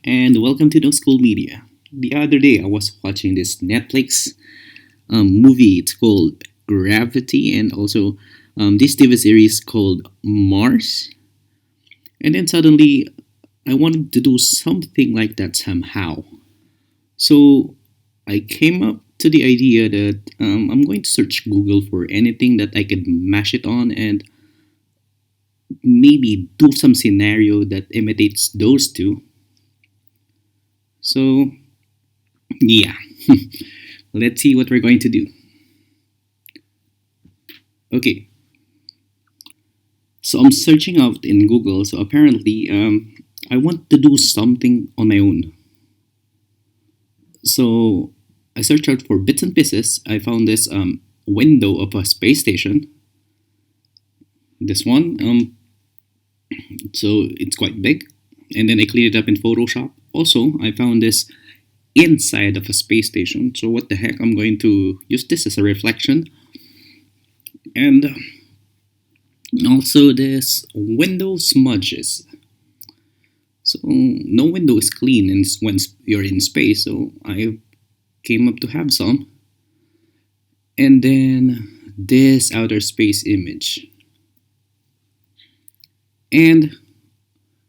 and welcome to No School Media. The other day, I was watching this Netflix movie. It's called Gravity, and also this TV series called Mars. And then suddenly, I wanted to do something like that somehow. So I came up to the idea that I'm going to search Google for anything that I could mash it on and maybe do some scenario that imitates those two. So yeah, let's see what we're going to do. Okay, so I'm searching out in Google. So apparently, I want to do something on my own. So I searched out for bits and pieces. I found this window of a space station. This one, so it's quite big. And then I cleaned it up in Photoshop. Also, I found this inside of a space station. So what the heck? I'm going to use this as a reflection. And also this window smudges. So no window is clean when you're in space. So I came up to have some. And then this outer space image. And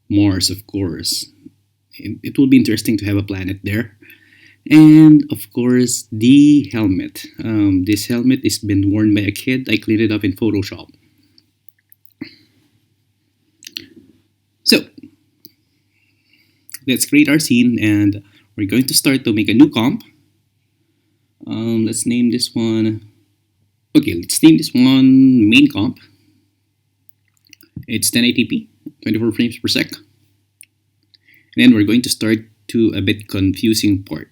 Mars, of course. It will be interesting to have a planet there. And of course, the helmet. This helmet is been worn by a kid. I cleaned it up in Photoshop. So let's create our scene, and we're going to start to make a new comp. Let's name this one. Okay, let's name this one main comp. It's 1080p, 24 frames per sec. And then we're going to start to a bit confusing part.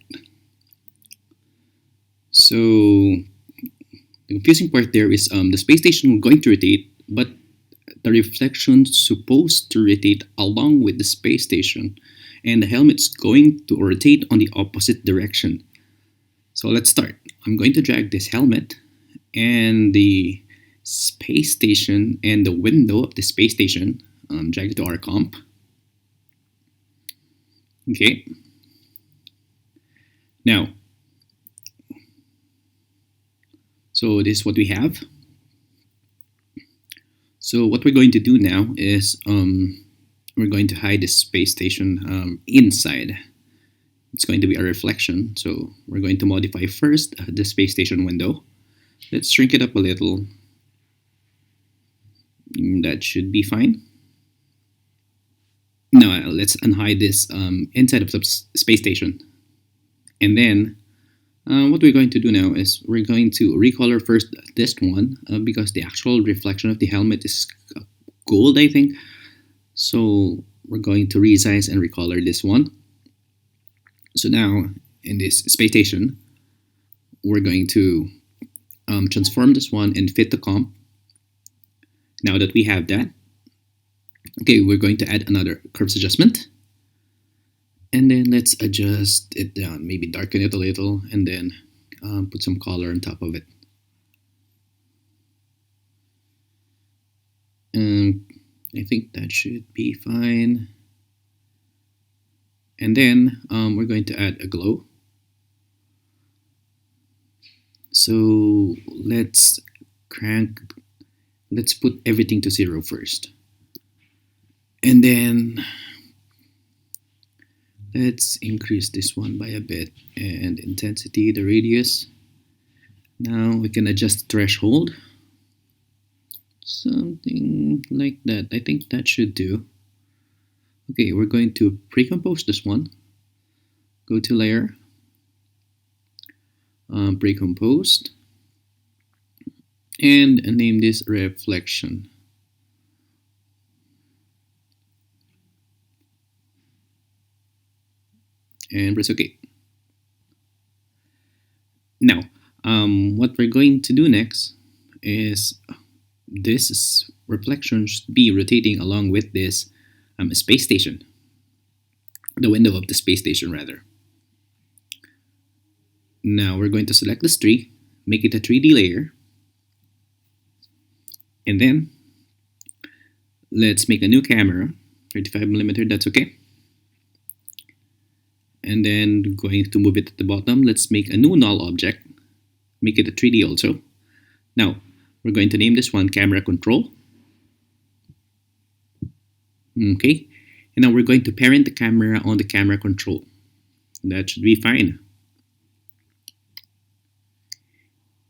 So the confusing part there is the space station going to rotate, but the reflection's supposed to rotate along with the space station, and the helmet's going to rotate on the opposite direction. So let's start. I'm going to drag this helmet and the space station and the window of the space station, drag it to our comp. Okay. Now, so this is what we have. So what we're going to do now is we're going to hide this space station inside. It's going to be a reflection. So we're going to modify first the space station window. Let's shrink it up a little. That should be fine. Now let's unhide this inside of the space station. And then what we're going to do now is we're going to recolor first this one because the actual reflection of the helmet is gold, I think. So we're going to resize and recolor this one. So now in this space station, we're going to transform this one and fit the comp. Now that we have that, okay, we're going to add another curves adjustment. And then let's adjust it down, maybe darken it a little, and then put some color on top of it. I think that should be fine. And then we're going to add a glow. So let's put everything to 0 first. And then let's increase this one by a bit, and intensity, the radius. Now we can adjust the threshold. Something like that. I think that should do. Okay, we're going to pre-compose this one. Go to layer, pre-composed, and name this reflection. And press OK. Now, what we're going to do next is this reflection should be rotating along with this space station, the window of the space station rather. Now we're going to select this tree, make it a 3D layer, and then let's make a new camera, 35mm, that's okay. and then going to move it at the bottom. Let's make a new null object, make it a 3D also. Now we're going to name this one camera control. Okay, and now we're going to parent the camera on the camera control. That should be fine.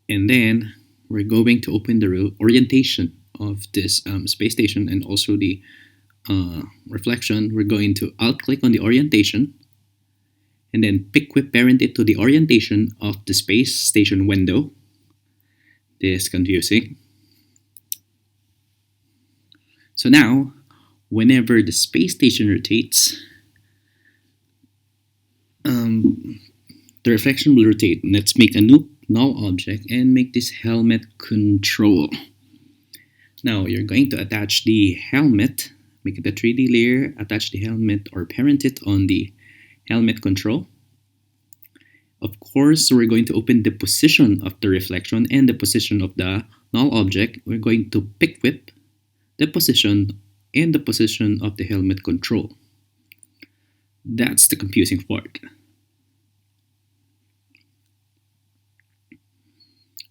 And then we're going to open the orientation of this space station and also the reflection. We're going to alt click on the orientation and then pick parent it to the orientation of the space station window. This is confusing. So now, whenever the space station rotates, the reflection will rotate. Let's make a new null object and make this helmet control. Now you're going to attach the helmet, make it a 3D layer, attach the helmet or parent it on the helmet control. Of course, we're going to open the position of the reflection and the position of the null object. We're going to pick whip the position and the position of the helmet control. That's the confusing part.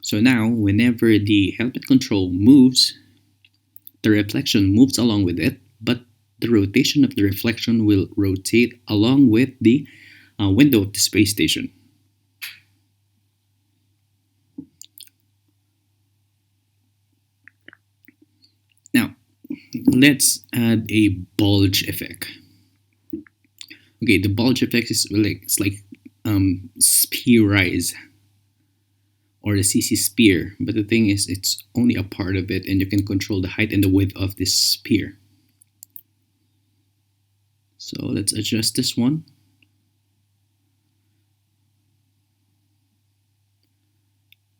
So now, whenever the helmet control moves, the reflection moves along with it, but the rotation of the reflection will rotate along with the window of the space station. Now, let's add a bulge effect. Okay, the bulge effect is like sphereize, or the CC sphere, but the thing is it's only a part of it and you can control the height and the width of this sphere. So let's adjust this one.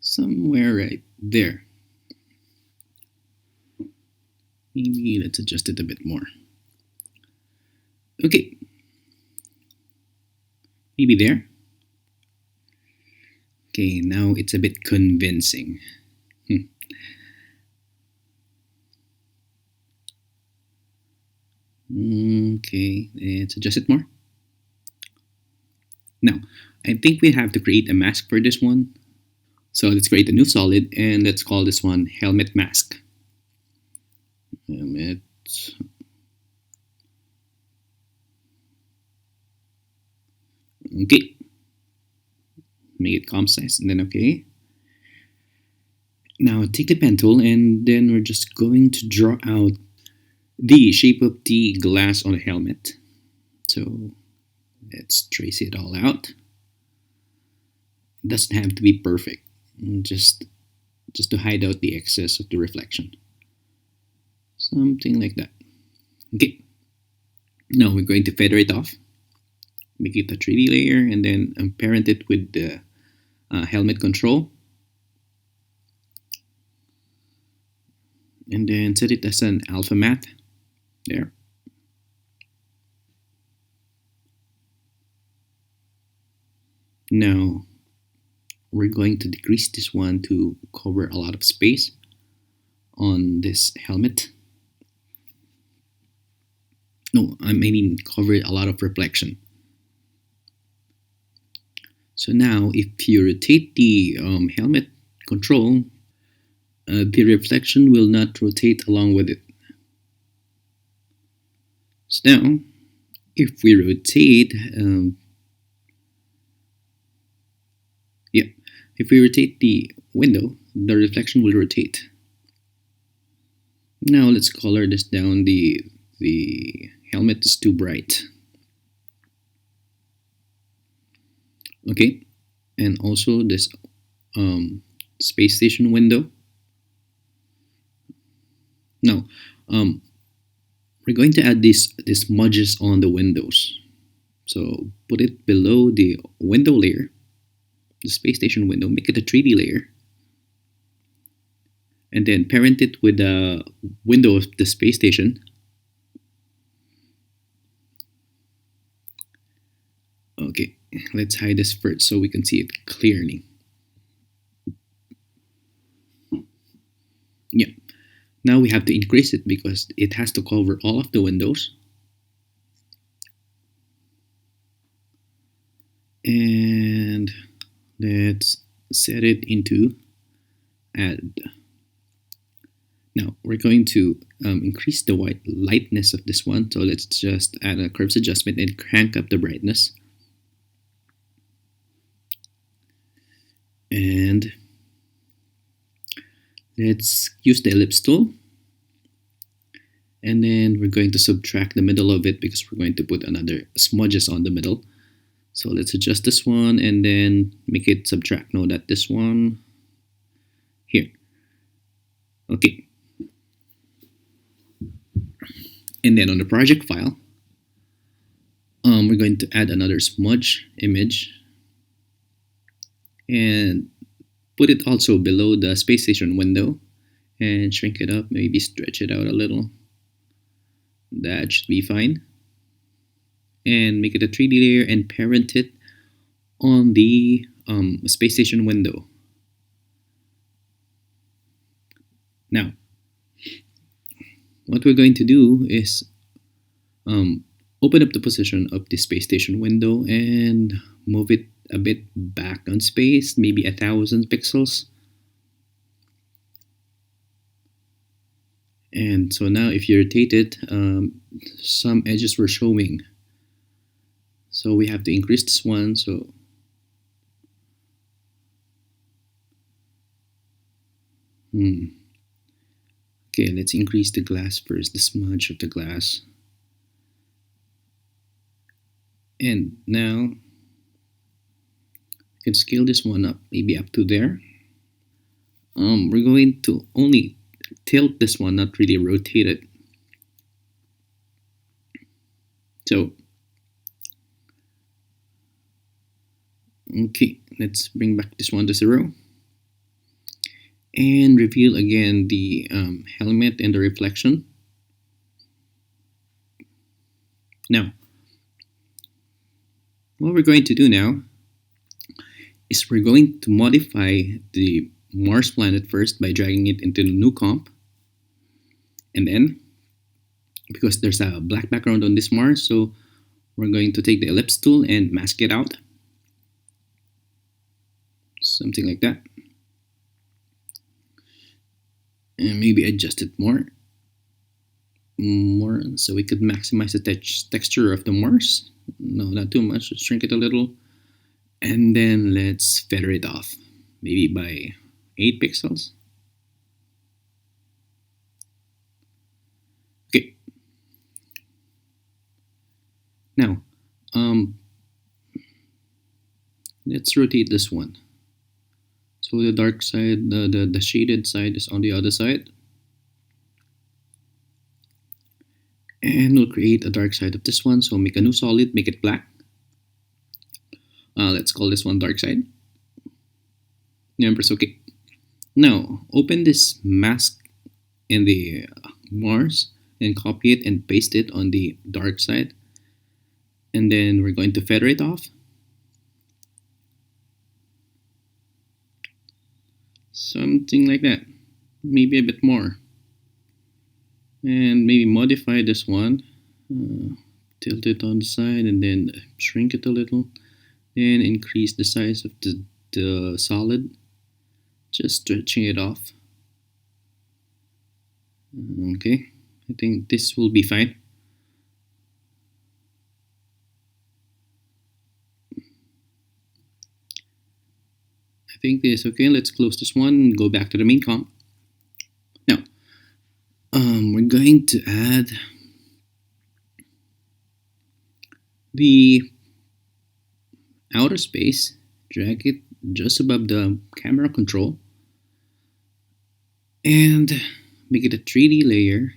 Somewhere right there. Maybe let's adjust it a bit more. Okay. Maybe there. Okay, now it's a bit convincing. Okay, let's adjust it more. Now, I think we have to create a mask for this one. So let's create a new solid and let's call this one helmet mask. Helmet. Okay. Make it comp size and then okay. Now take the pen tool and then we're just going to draw out the shape of the glass on the helmet. So let's trace it all out. It doesn't have to be perfect, just to hide out the excess of the reflection. Something like that. Okay. Now we're going to feather it off. Make it a 3D layer and then parent it with the helmet control. And then set it as an alpha matte. There. Now we're going to decrease this one to cover a lot of space on this helmet. No, I mean cover a lot of reflection. So now if you rotate the helmet control, the reflection will not rotate along with it. So now, if we rotate, if we rotate the window, the reflection will rotate. Now let's color this down. The helmet is too bright. Okay, and also this space station window. Now, we're going to add these smudges on the windows. So put it below the window layer, the space station window, make it a 3D layer. And then parent it with the window of the space station. Okay, let's hide this first so we can see it clearly. Yeah. Now we have to increase it because it has to cover all of the windows. Let's set it into add. Now we're going to increase the white lightness of this one. So let's just add a curves adjustment and crank up the brightness. And let's use the ellipse tool. And then we're going to subtract the middle of it because we're going to put another smudges on the middle. So let's adjust this one and then make it subtract. No, that this one here. Okay. And then on the project file, we're going to add another smudge image and put it also below the space station window and shrink it up, maybe stretch it out a little. That should be fine. And make it a 3D layer and parent it on the space station window. Now, what we're going to do is open up the position of the space station window and move it a bit back on space, maybe 1,000 pixels. And so now if you rotate it, some edges were showing. So we have to increase this one. So okay, let's increase the glass first, the smudge of the glass. And now you can scale this one up, maybe up to there. We're going to only tilt this one, not really rotate it. So, okay, let's bring back this one to 0. And reveal again the helmet and the reflection. Now, what we're going to do now is we're going to modify the Mars planet first by dragging it into the new comp. And then, because there's a black background on this Mars, so we're going to take the ellipse tool and mask it out. Something like that. And maybe adjust it more so we could maximize the texture of the Mars. No, not too much. Let's shrink it a little. And then let's feather it off, maybe by 8 pixels. Okay. Now, let's rotate this one. So the dark side, the shaded side is on the other side. And we'll create a dark side of this one. So make a new solid, make it black. Let's call this one dark side. Press OK. Now open this mask in the Mars and copy it and paste it on the dark side. And then we're going to feather it off. Something like that. Maybe a bit more. And maybe modify this one. Tilt it on the side and then shrink it a little. And increase the size of the solid. Just stretching it off. Okay. I think this will be fine. I think this is okay. Let's close this one and go back to the main comp. Now, we're going to add the outer space, drag it just above the camera control, and make it a 3D layer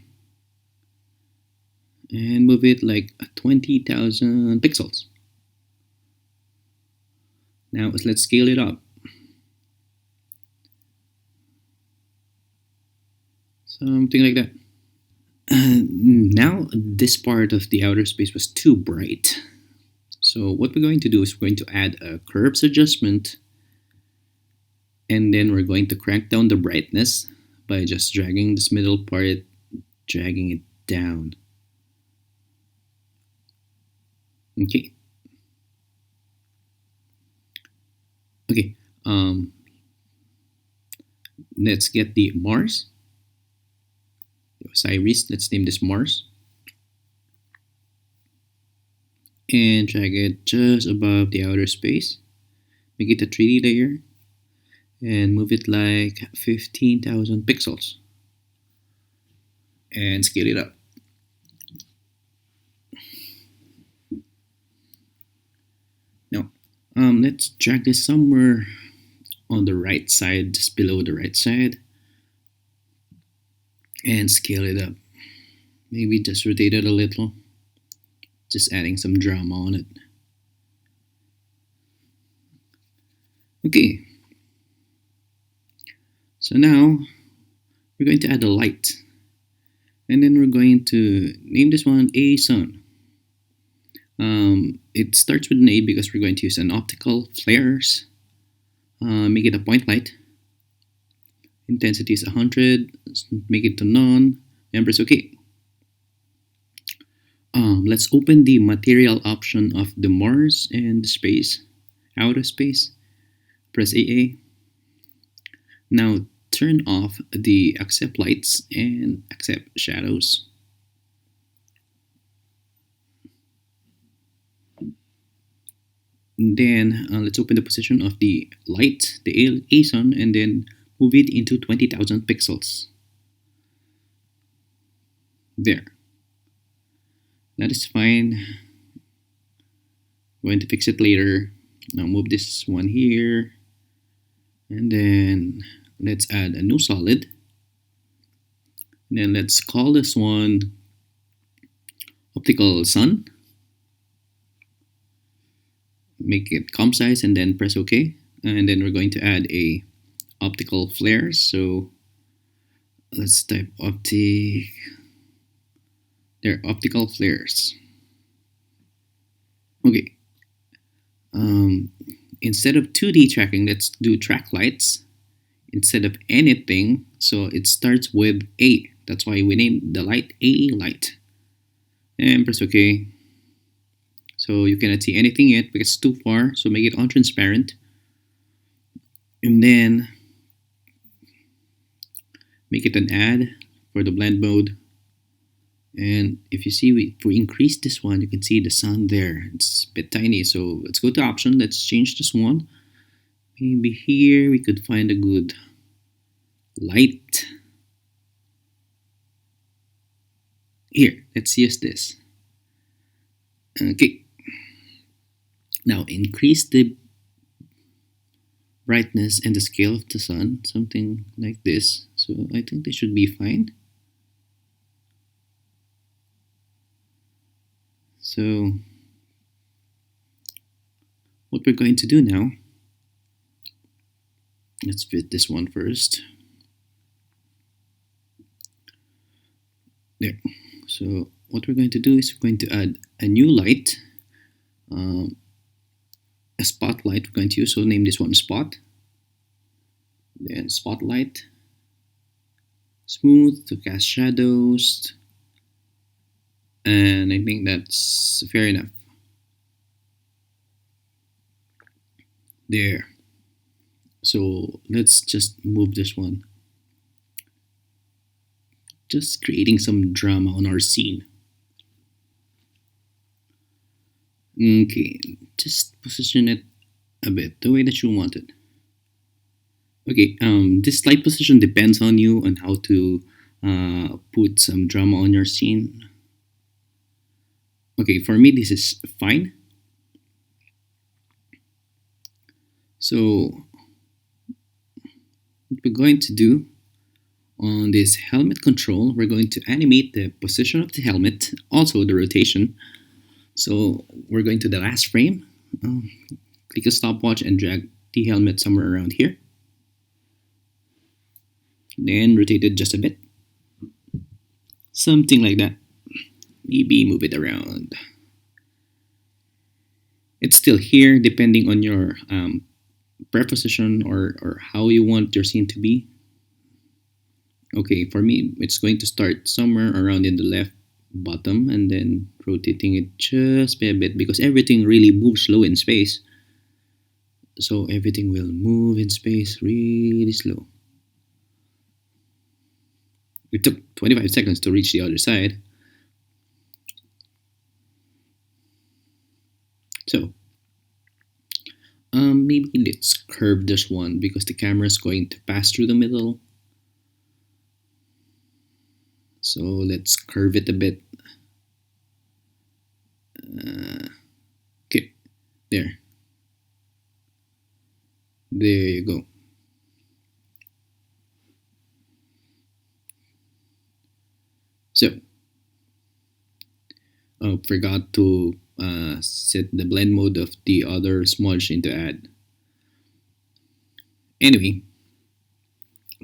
and move it like 20,000 pixels. Now let's scale it up. Something like that. Now this part of the outer space was too bright. So what we're going to do is we're going to add a curves adjustment, and then we're going to crank down the brightness by just dragging this middle part, dragging it down. Okay. Okay, let's get the Mars. Osiris, let's name this Mars. And drag it just above the outer space. Make it a 3D layer and move it like 15,000 pixels and scale it up. Now, let's drag this somewhere on the right side, just below the right side, and scale it up. Maybe just rotate it a little, just adding some drama on it. Okay, so now we're going to add a light, and then we're going to name this one A Sun. It starts with an A because we're going to use an optical flares. Make it a point light. Intensity is 100. Make it to none. And press OK. Let's open the material option of the Mars and the space, outer space. Press AA. Now turn off the accept lights and accept shadows. And then let's open the position of the light, the A Sun, and then move it into 20,000 pixels. There. That is fine. Going to fix it later. Now move this one here. And then let's add a new solid. And then let's call this one optical sun. Make it comp size and then press OK. And then we're going to add a optical flare. So let's type optical flares. Okay. Instead of 2D tracking, let's do track lights instead of anything. So it starts with A. That's why we named the light A light. And press OK. So you cannot see anything yet because it's too far. So make it untransparent. And then make it an add for the blend mode. And if you see, if we increase this one, you can see the sun there. It's a bit tiny. So let's go to option. Let's change this one. Maybe here we could find a good light. Here, let's use this. Okay. Now increase the brightness and the scale of the sun, something like this. So I think this should be fine. So what we're going to do now, let's fit this one first. There. So what we're going to do is we're going to add a new light, a spotlight we're going to use. So name this one spot. Then spotlight, smooth to cast shadows. And I think that's fair enough. There. So let's just move this one. Just creating some drama on our scene. Okay, just position it a bit the way that you want it. Okay, this light position depends on you on how to put some drama on your scene. Okay, for me this is fine. So what we're going to do on this helmet control, we're going to animate the position of the helmet, also the rotation. So we're going to the last frame, click a stopwatch and drag the helmet somewhere around here. Then rotate it just a bit. Something like that. Maybe move it around. It's still here depending on your preposition or how you want your scene to be. Okay, for me, it's going to start somewhere around in the left bottom and then rotating it just by a bit because everything really moves slow in space. so everything will move in space really slow. It took 25 seconds to reach the other side. So maybe let's curve this one because the camera is going to pass through the middle. So let's curve it a bit. Okay, there. There you go. So, forgot to set the blend mode of the other smudge into add. Anyway,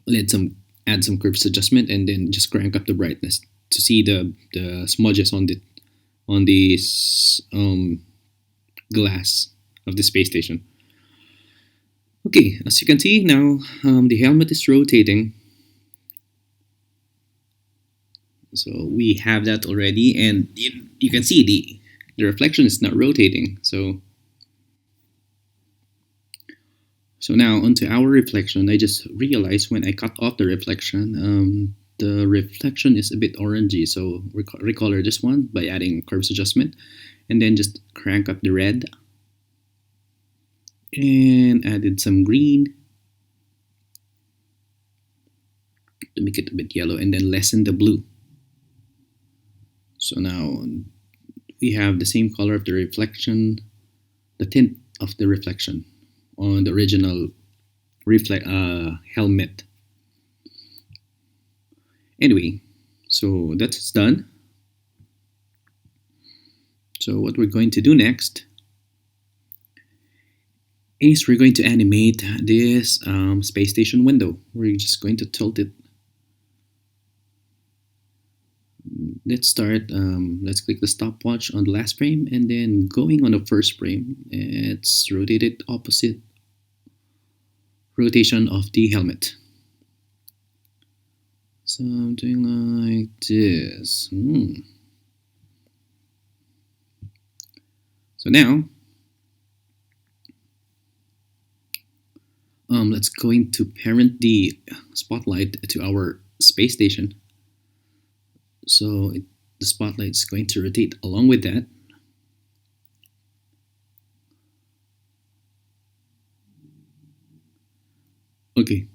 let's add some curves adjustment and then just crank up the brightness to see the smudges on the glass of the space station. Okay, as you can see now, the helmet is rotating. So we have that already, and you can see the reflection is not rotating. So now onto our reflection. I just realized when I cut off the reflection is a bit orangey. So recolor this one by adding curves adjustment, and then just crank up the red, and added some green to make it a bit yellow, and then lessen the blue. So now we have the same color of the reflection, the tint of the reflection on the original helmet. Anyway, so that's done. So what we're going to do next is we're going to animate this space station window. We're just going to tilt it. Let's start. Let's click the stopwatch on the last frame, and then going on the first frame, it's rotated opposite rotation of the helmet. Something like this. So now, let's go into parent the spotlight to our space station. So the spotlight is going to rotate along with that. Okay.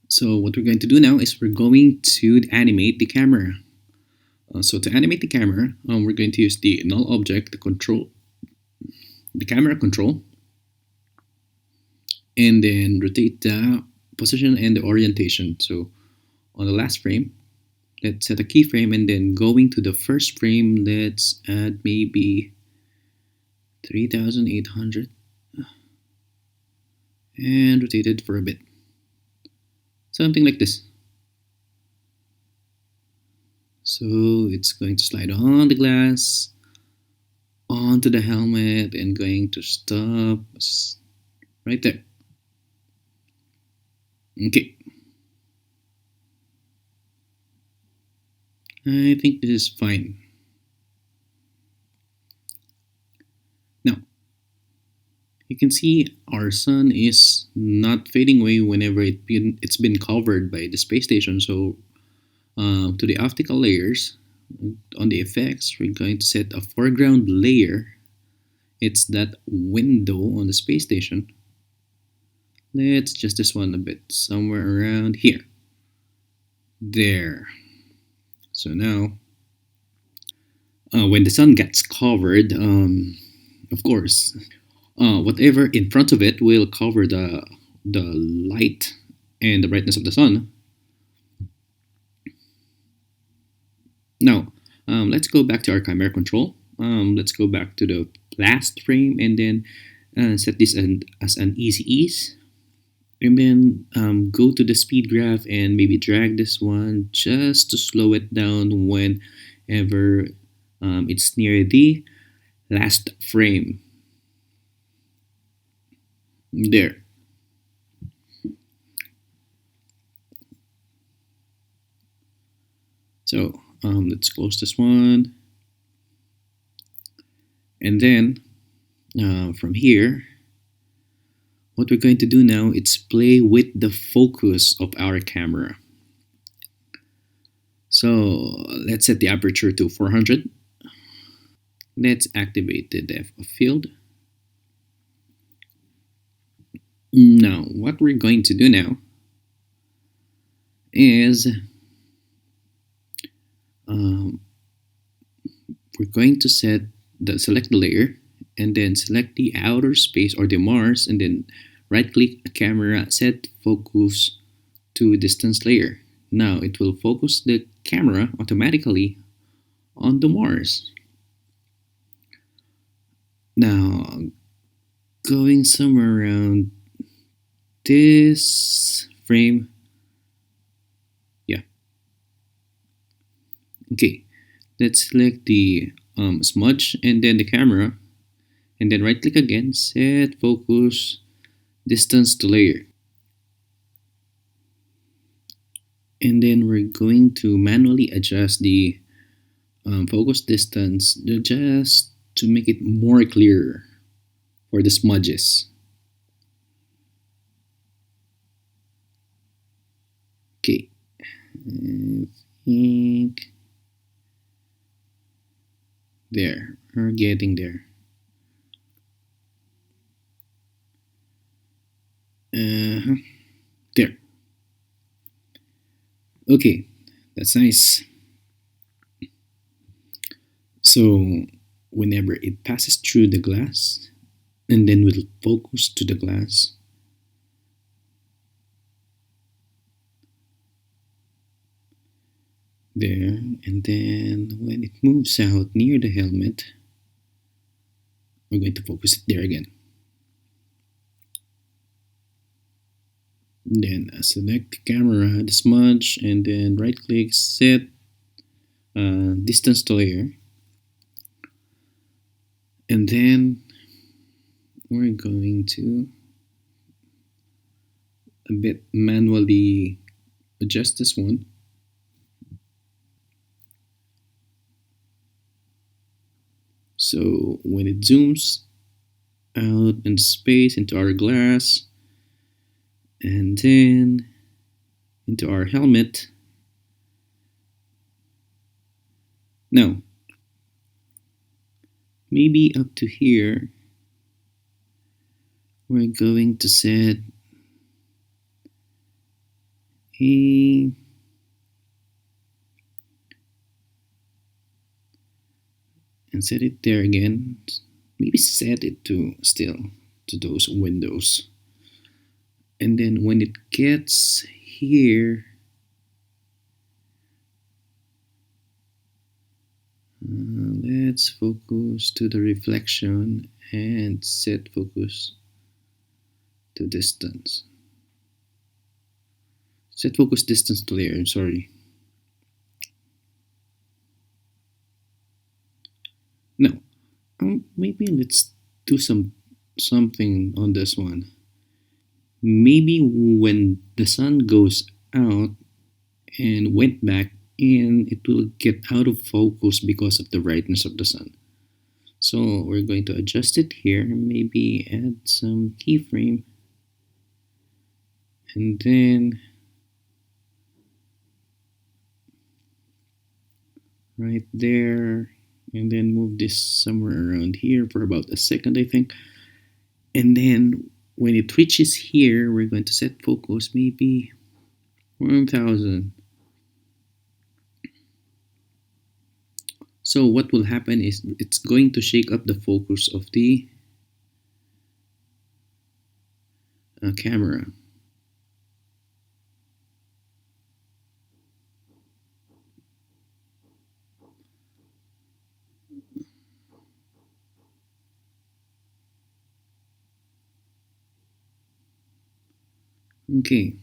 So what we're going to do now is we're going to animate the camera. So to animate the camera, we're going to use the null object to control the camera control, and then rotate the position and the orientation. So on the last frame, let's set a keyframe, and then going to the first frame, let's add maybe 3800 and rotate it for a bit. Something like this. So it's going to slide on the glass, onto the helmet, and going to stop right there. Okay. I think this is fine. Now, you can see our sun is not fading away whenever it's been covered by the space station. So to the optical layers, on the effects, we're going to set a foreground layer. It's that window on the space station. Let's adjust this one a bit, somewhere around here. There. So now, when the sun gets covered, of course, whatever in front of it will cover the light and the brightness of the sun. Now, let's go back to our camera control. Let's go back to the last frame, and then set this as an easy ease. And then go to the speed graph and maybe drag this one just to slow it down whenever it's near the last frame. There. So let's close this one. And then From here, what we're going to do now is play with the focus of our camera. So let's set the aperture to 400. Let's activate the depth of field. Now, what we're going to do now is um, we're going to select the layer and then select the outer space or the Mars and then right click camera, set focus to distance layer. Now it will focus the camera automatically on the Mars. Now going somewhere around this frame. Yeah. Okay. Let's select the smudge and then the camera and then right click again, set focus distance to layer. And then we're going to manually adjust the focus distance just to make it more clear for the smudges. Okay, I think there, we're getting there. There. Okay, that's nice. So whenever it passes through the glass, and then we'll focus to the glass. There, and then when it moves out near the helmet, we're going to focus it there again. Then select the camera, the smudge, and then right click, set distance to layer. And then we're going to a bit manually adjust this one. So when it zooms out in space into our glass and then into our helmet. Now, maybe up to here, we're going to set a and set it there again. Maybe set it to still to those windows. And then when it gets here, let's focus to the reflection and set focus to distance. Set focus distance to layer, I'm sorry. Now, maybe let's do something on this one. Maybe when the sun goes out and went back in, it will get out of focus because of the brightness of the sun. So we're going to adjust it here, maybe add some keyframe, and then right there, and then move this somewhere around here for about a second, I think. And then when it reaches here, we're going to set focus maybe 1000. So what will happen is it's going to shake up the focus of the camera. Okay.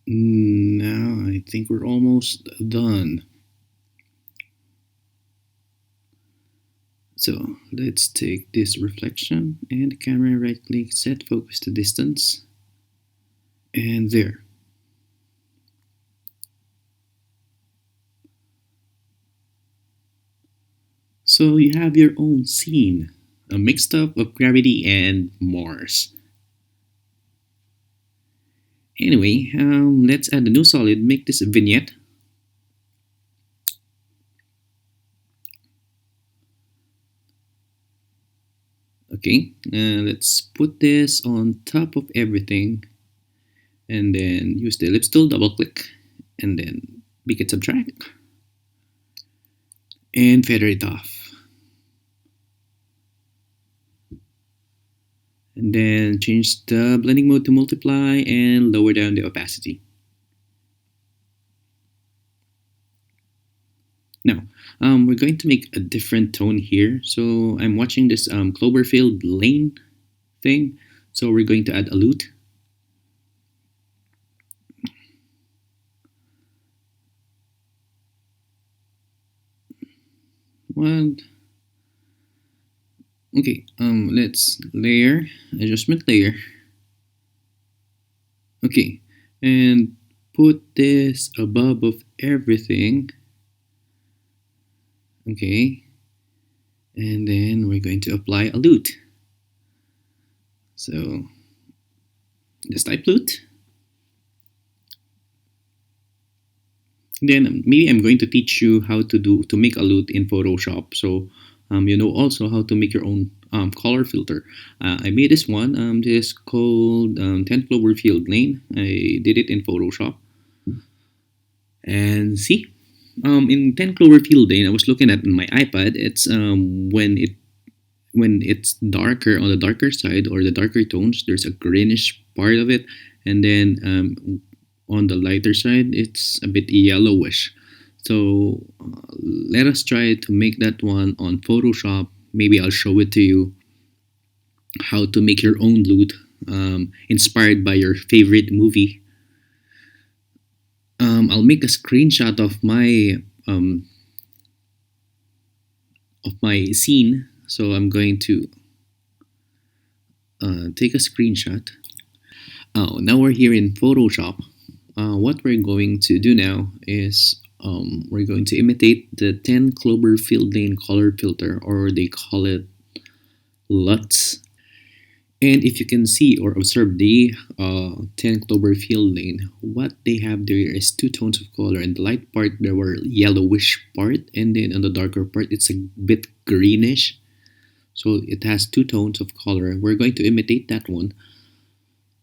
Now I think we're almost done. So let's take this reflection and the camera, right click, set focus to distance, and there. So you have your own scene, a mixed up of gravity and Mars. Anyway, let's add a new solid, make this a vignette. Okay, let's put this on top of everything and then use the ellipse tool, double click, and then make it subtract and feather it off. And then change the blending mode to multiply and lower down the opacity. Now, we're going to make a different tone here. So I'm watching this Cloverfield Lane thing. So we're going to add a lute. One. Okay, let's layer, adjustment layer. Okay, and put this above of everything. Okay, and then we're going to apply a lute. So just type lute. Then maybe I'm going to teach you how to make a lute in Photoshop. So you know also how to make your own color filter. I made this one. This is called 10 Cloverfield Lane. I did it in Photoshop. And see, in 10 Cloverfield Lane, I was looking at my iPad. It's when it's darker on the darker side or the darker tones, there's a greenish part of it, and then on the lighter side, it's a bit yellowish. So let us try to make that one on Photoshop. Maybe I'll show it to you how to make your own lute inspired by your favorite movie. I'll make a screenshot of my scene. So I'm going to take a screenshot. Oh, now we're here in Photoshop. What we're going to do now is we're going to imitate the 10 Cloverfield Lane color filter, or they call it LUTs. And if you can see or observe the 10 Cloverfield Lane, what they have there is two tones of color. In the light part, there were yellowish part, and then on the darker part, it's a bit greenish. So it has two tones of color. We're going to imitate that one.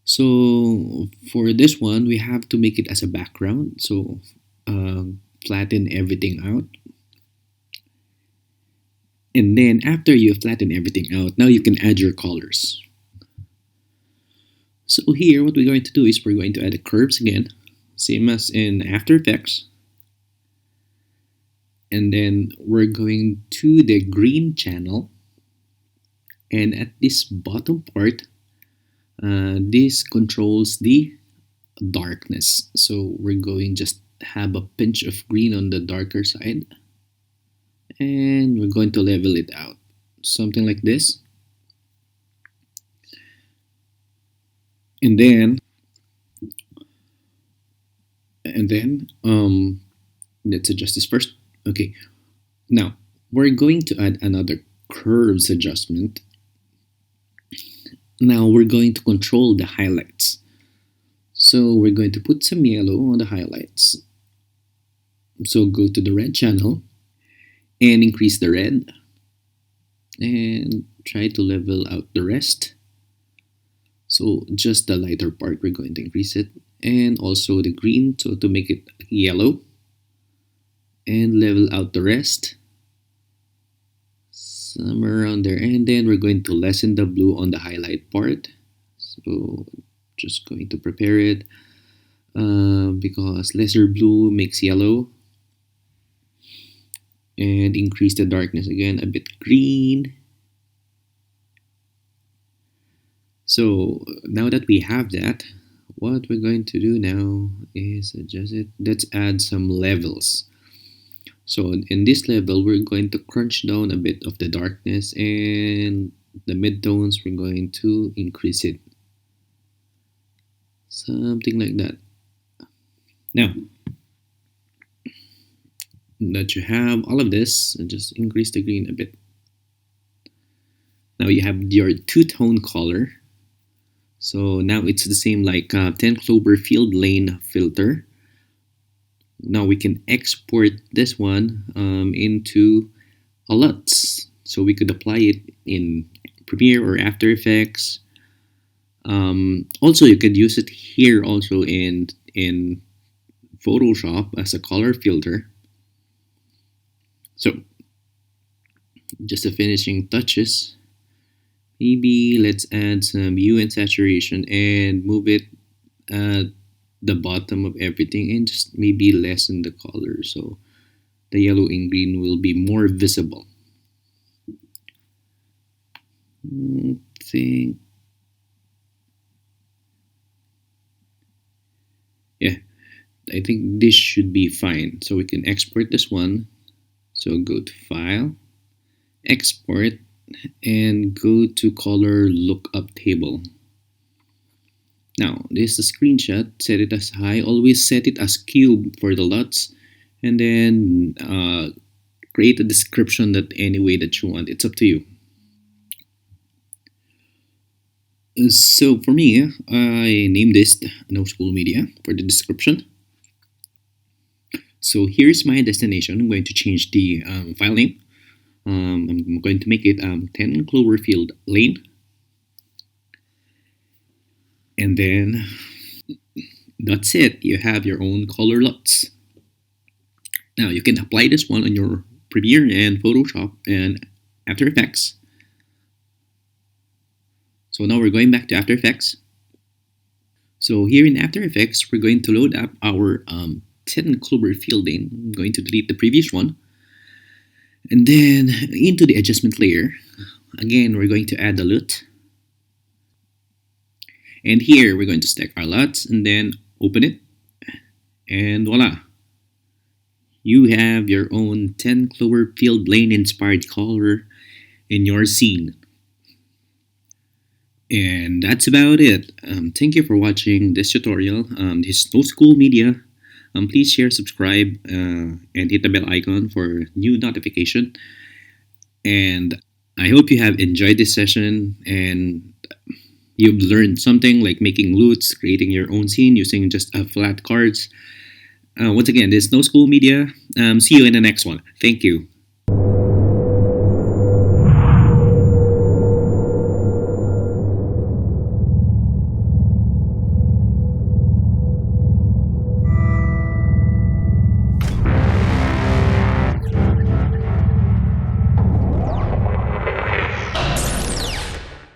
So for this one, we have to make it as a background. So flatten everything out. And then after you flatten everything out, now you can add your colors. So here, what we're going to do is we're going to add the curves again, same as in After Effects. And then we're going to the green channel. And at this bottom part, this controls the darkness. So we're going just have a pinch of green on the darker side. And we're going to level it out. Something like this. And then let's adjust this first. Okay, now we're going to add another curves adjustment. Now we're going to control the highlights. So we're going to put some yellow on the highlights. So go to the red channel and increase the red and try to level out the rest. So just the lighter part, we're going to increase it, and also the green, so to make it yellow, and level out the rest, somewhere around there. And then we're going to lessen the blue on the highlight part. So just going to prepare it because lesser blue makes yellow, and increase the darkness again a bit green. So now that we have that, what we're going to do now is adjust it. Let's add some levels. So in this level, we're going to crunch down a bit of the darkness, and the midtones, we're going to increase it. Something like that. that you have all of this, and just increase the green a bit. Now you have your two-tone color. So now it's the same like 10 Cloverfield Lane filter. Now we can export this one into a LUTs. So we could apply it in Premiere or After Effects. Also, you could use it here also in Photoshop as a color filter. So just the finishing touches. Maybe let's add some hue and saturation and move it at the bottom of everything, and just maybe lessen the color so the yellow and green will be more visible. Think, yeah, I think this should be fine. So we can export this one. So go to File, Export, and go to Color Lookup Table. Now, this is a screenshot. Set it as high. Always set it as cube for the LUTs. And then create a description that any way that you want. It's up to you. So for me, I named this No School Media for the description. So here's my destination. I'm going to change the file name. I'm going to make it 10 Cloverfield Lane. And then that's it. You have your own color LUTs. Now you can apply this one on your Premiere and Photoshop and After Effects. So now we're going back to After Effects. So here in After Effects, we're going to load up our 10 Cloverfield Lane. I'm going to delete the previous one. And then into the adjustment layer, again, we're going to add the LUT. And here we're going to stack our LUTs and then open it. And voila. You have your own 10 Cloverfield Lane inspired color in your scene. And that's about it. Thank you for watching this tutorial. This is No School Media. Please share, subscribe, and hit the bell icon for new notification. And I hope you have enjoyed this session and you've learned something like making LUTs, creating your own scene using just flat cards. Once again, this is No School Media. See you in the next one. Thank you.